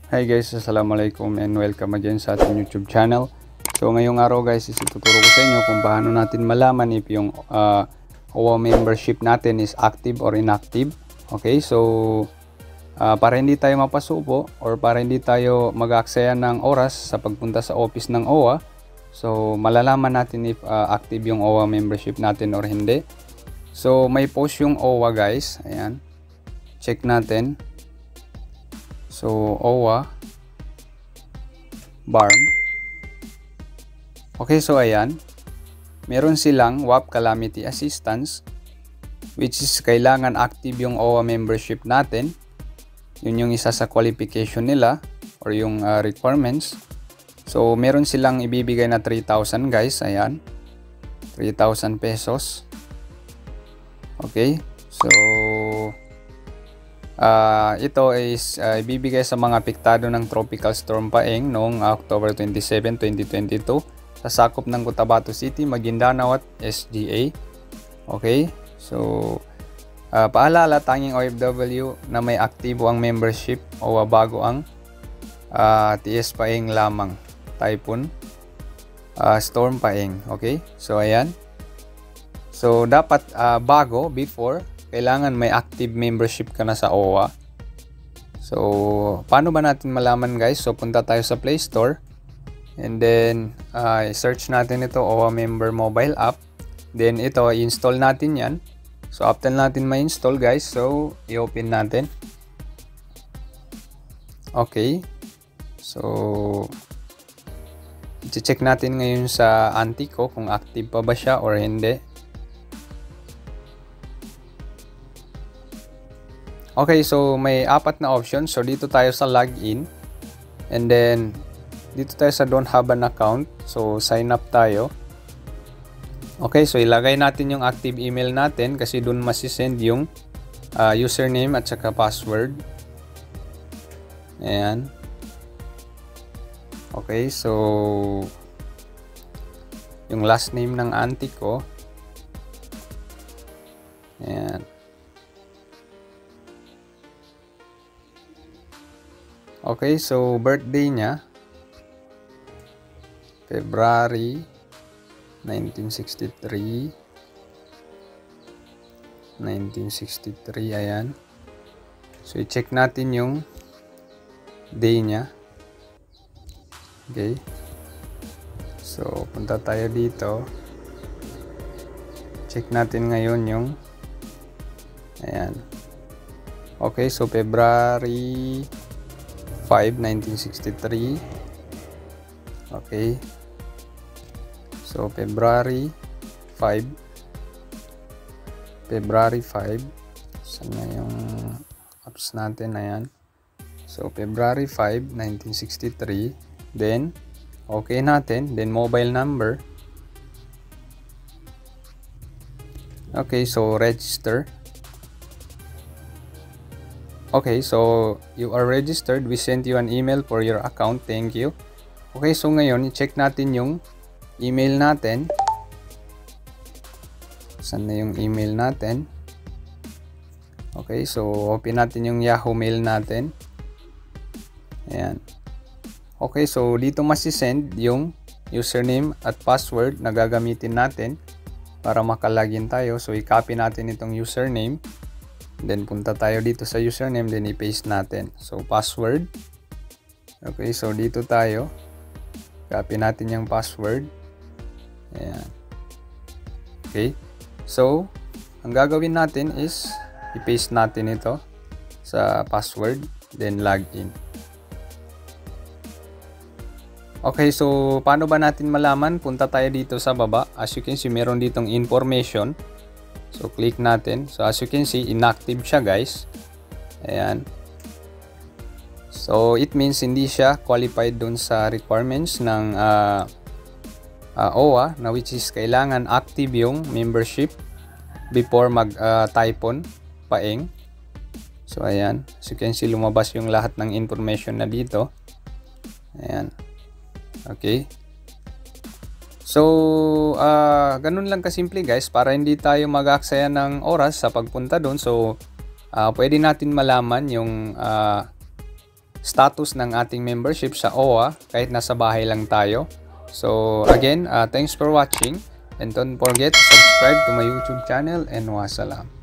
Hi guys, assalamualaikum and welcome again sa ating YouTube channel. So ngayong araw guys, ituturo ko sa inyo kung paano natin malaman if yung Owwa membership natin is active or inactive. Okay, so para hindi tayo mapasubo or para hindi tayo mag-aaksaya ng oras sa pagpunta sa office ng Owwa, so malalaman natin if active yung Owwa membership natin or hindi. So may post yung Owwa guys, ayan, check natin. So, Owwa BARM. Okay, so ayan. Meron silang WAP Calamity Assistance, which is kailangan active yung Owwa membership natin. Yun yung isa sa qualification nila or yung requirements. So, meron silang ibibigay na 3,000 guys. Ayan. 3,000 pesos. Okay. So, ito is ibibigay sa mga apektado ng Tropical Storm Paeng noong October 27, 2022 sa sakop ng Cotabato City, Maguindanao at SGA. Okay? So, paalala, tanging OFW na may aktibo ang membership o bago ang TS Paeng lamang. Typon Storm Paeng. Okay? So, ayan. So, dapat bago, before, kailangan may active membership ka na sa Owwa. So, paano ba natin malaman guys? So, punta tayo sa Play Store. And then, search natin ito, Owwa Member Mobile App. Then, ito, i-install natin yan. So, after natin ma-install guys, so, i-open natin. Okay. So, i-check natin ngayon sa auntie ko kung active pa ba siya or hindi. Okay, so may apat na options. So dito tayo sa login. And then dito tayo sa don't have an account. So sign up tayo. Okay, so ilagay natin yung active email natin kasi doon masisend yung username at saka password. Ayan. Okay, so yung last name ng auntie ko. Ayan. Okay, so birthday niya February 1963. Ayan. So i-check natin yung day niya. Okay. So punta tayo dito. Check natin ngayon yung ayan. Okay, so February 5, 1963. Okay. So, February 5. Saan na yung apps natin? Ayan. So, February 5, 1963. Then, okay natin. Then, mobile number. Okay, so, register. Okay, so you are registered. We sent you an email for your account. Thank you. Okay, so ngayon, i-check natin yung email natin. Saan na yung email natin? Okay, so open natin yung Yahoo Mail natin. Ayan. Okay, so dito masisend yung username at password na gagamitin natin para makalagin tayo. So i-copy natin itong username. Then punta tayo dito sa username, then i-paste natin. So password. Okay, so dito tayo. Copy natin yung password. Ayan. Okay. So, ang gagawin natin is i-paste natin ito sa password, then login. Okay, so paano ba natin malaman? Punta tayo dito sa baba. As you can see, meron ditong information. So, click natin. So, as you can see, inactive siya guys. Ayan. So, it means hindi siya qualified dun sa requirements ng Owwa, na which is kailangan active yung membership before mag-typon paeng. So, ayan. As you can see, lumabas yung lahat ng information na dito. Ayan. Okay. So, ganun lang kasimple guys, para hindi tayo mag-aaksaya ng oras sa pagpunta doon. So, pwede natin malaman yung status ng ating membership sa Owwa kahit nasa bahay lang tayo. So again, thanks for watching and don't forget to subscribe to my YouTube channel and wassalam.